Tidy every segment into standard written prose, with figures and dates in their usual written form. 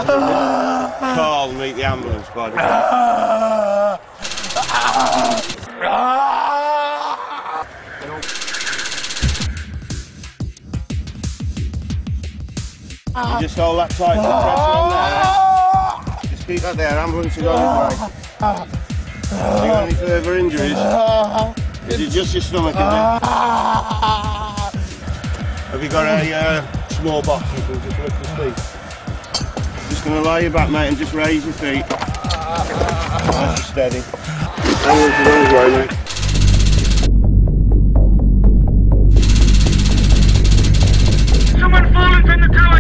Carl and meet the ambulance by the You just hold that tight, put pressure on there. Just keep that there, ambulance is on its way. Have you got any further injuries? Is it just your stomach, is it? Have you got a small box you can just lift your feet? Just going to lie your back, mate, and just raise your feet. Nice and steady. Ambulance is on its way, mate. Someone falling from the tower!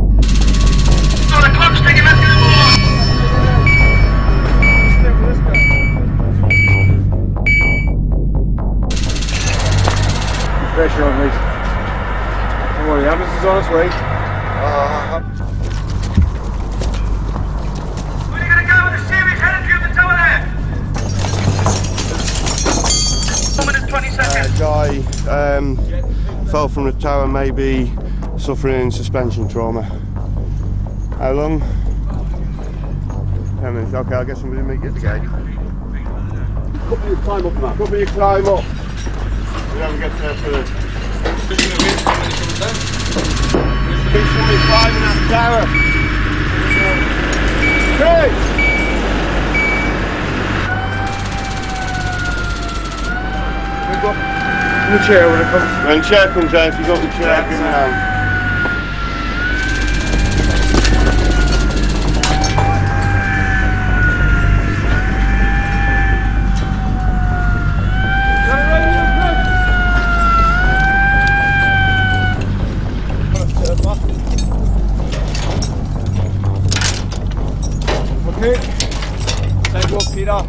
Oh, the clock's ticking, let's get it all on! Pressure on me. Don't worry, the ambulance is on its way. Where are you going to go with a serious head injury on the tower there? 1 minute 20 seconds. Guy fell from the tower, maybe suffering suspension trauma. How long? 10 minutes. Okay, I'll get somebody to meet you at the gate. Couple you climb up, Matt. Couple you climb up. We never get there first. There's somebody climbing that tower. Chris! We've got the chair when it comes. When the chair comes out, if you've got the chair, give me a hand. Okay, time to go, Peter.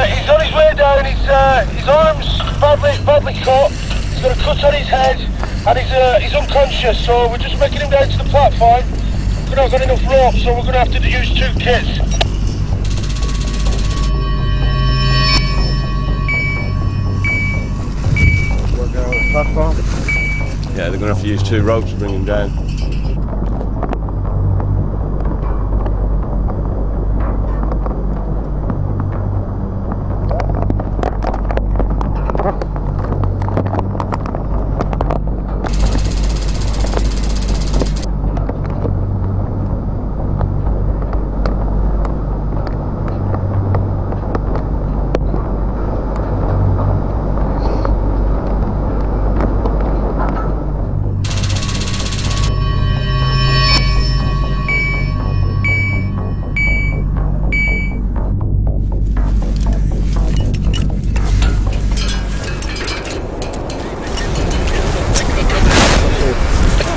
He's on his way down, his arm's badly cut, he's got a cut on his head, and he's unconscious, so we're just making him down to the platform. We've not got enough rope, so we're going to have to use 2 kits. We're going on the platform. Yeah, they're going to have to use 2 ropes to bring him down.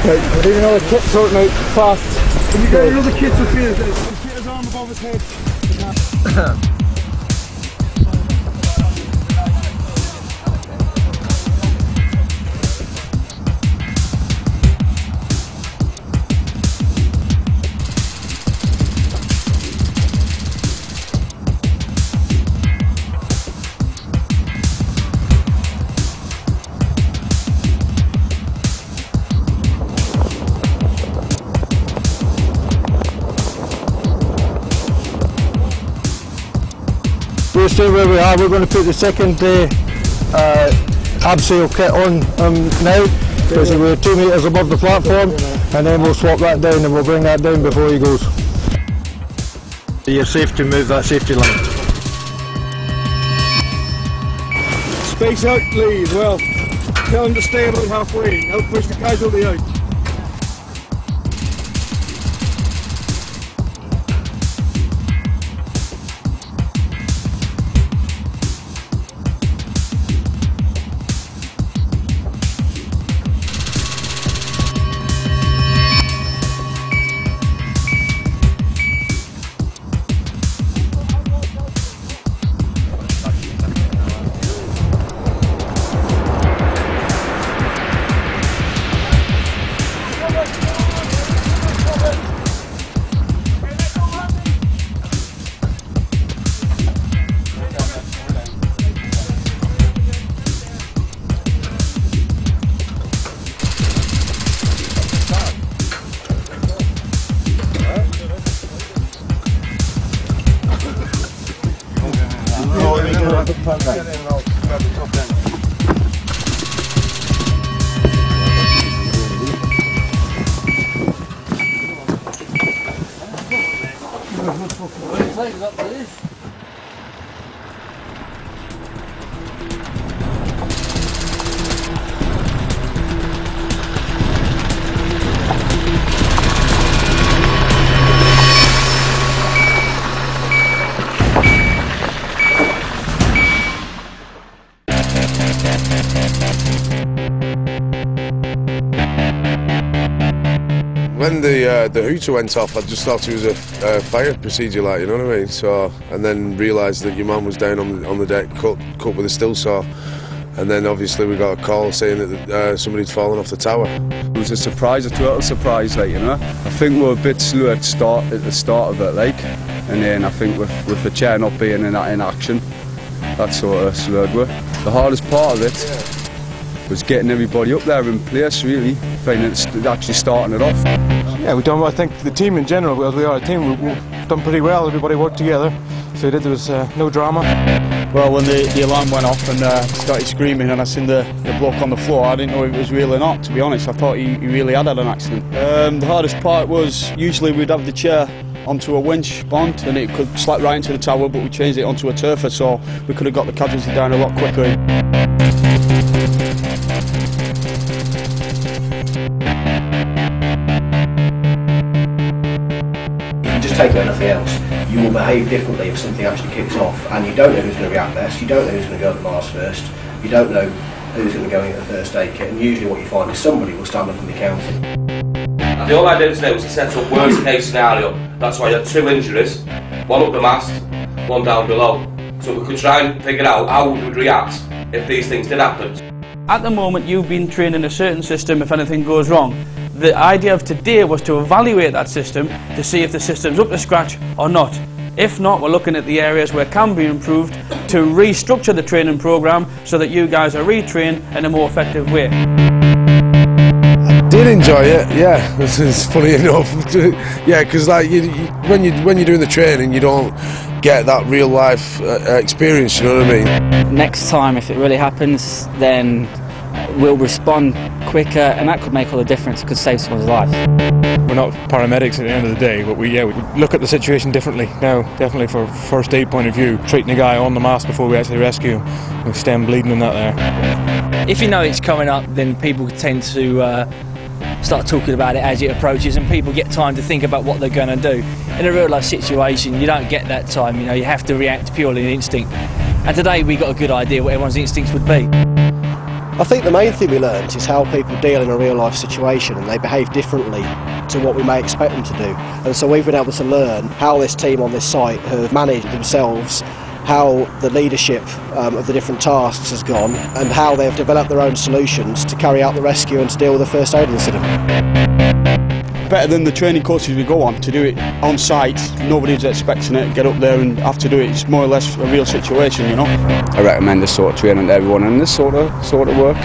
Okay, we're leaving all the kit sorting out fast. Can you get another kit to feel? Get his arm above his head. we'll stay where we are. We're going to put the second abseil kit on now, because we're 2 metres above the platform, and then we'll swap that down and we'll bring that down before he goes. You're safe to move that safety line. Space out Lee as well. Tell him to stay about halfway. Help push the casualty out. When the hooter went off, I just thought it was a fire procedure, like, you know what I mean. So, and then realised that your man was down on the deck, cut with a still saw, and then obviously we got a call saying that somebody'd fallen off the tower. It was a surprise, a total surprise, like, you know. I think we were a bit slow at the start of it, like, and then I think with the chair not being in action, that sort of slowed we. The hardest part of it was getting everybody up there in place, really, actually starting it off. Yeah, we've done, I think the team in general, as we are a team, we've done pretty well. Everybody worked together, so there was no drama. Well, when the alarm went off and started screaming and I seen the bloke on the floor, I didn't know if it was real or not, to be honest. I thought he really had an accident. The hardest part was, usually we'd have the chair onto a winch bond and it could slide right into the tower, but we changed it onto a turfer, so we could have got the casualty down a lot quicker. Take anything else, you will behave differently if something actually kicks off, and you don't know who's going to react best, you don't know who's going to go at the mast first, you don't know who's going to go into the first aid kit, and usually what you find is somebody will stand up and be counted. The whole idea today was to set up worst case scenario. That's why you had 2 injuries, one up the mast, one down below. So we could try and figure out how we would react if these things did happen. At the moment you've been trained in a certain system if anything goes wrong. The idea of today was to evaluate that system to see if the system's up to scratch or not. If not, we're looking at the areas where it can be improved to restructure the training programme so that you guys are retrained in a more effective way. I did enjoy it, yeah. This is funny enough. Yeah, because like when you're doing the training, you don't get that real life experience. You know what I mean? Next time, if it really happens, then we'll respond quicker, and that could make all the difference. It could save someone's life. We're not paramedics at the end of the day, but we look at the situation differently now, definitely for first aid point of view, treating a guy on the mast before we actually rescue him, with stem bleeding and that there. If you know it's coming up, then people tend to start talking about it as it approaches, and people get time to think about what they're going to do. In a real life situation, you don't get that time, you know, you have to react purely on instinct. And today we got a good idea what everyone's instincts would be. I think the main thing we learnt is how people deal in a real life situation, and they behave differently to what we may expect them to do. And so we've been able to learn how this team on this site have managed themselves, how the leadership of the different tasks has gone, and how they've developed their own solutions to carry out the rescue and to deal with the first aid incident. Better than the training courses we go on, to do it on site, nobody's expecting it, get up there and have to do it, it's more or less a real situation, you know. I recommend this sort of training to everyone in this sort of work.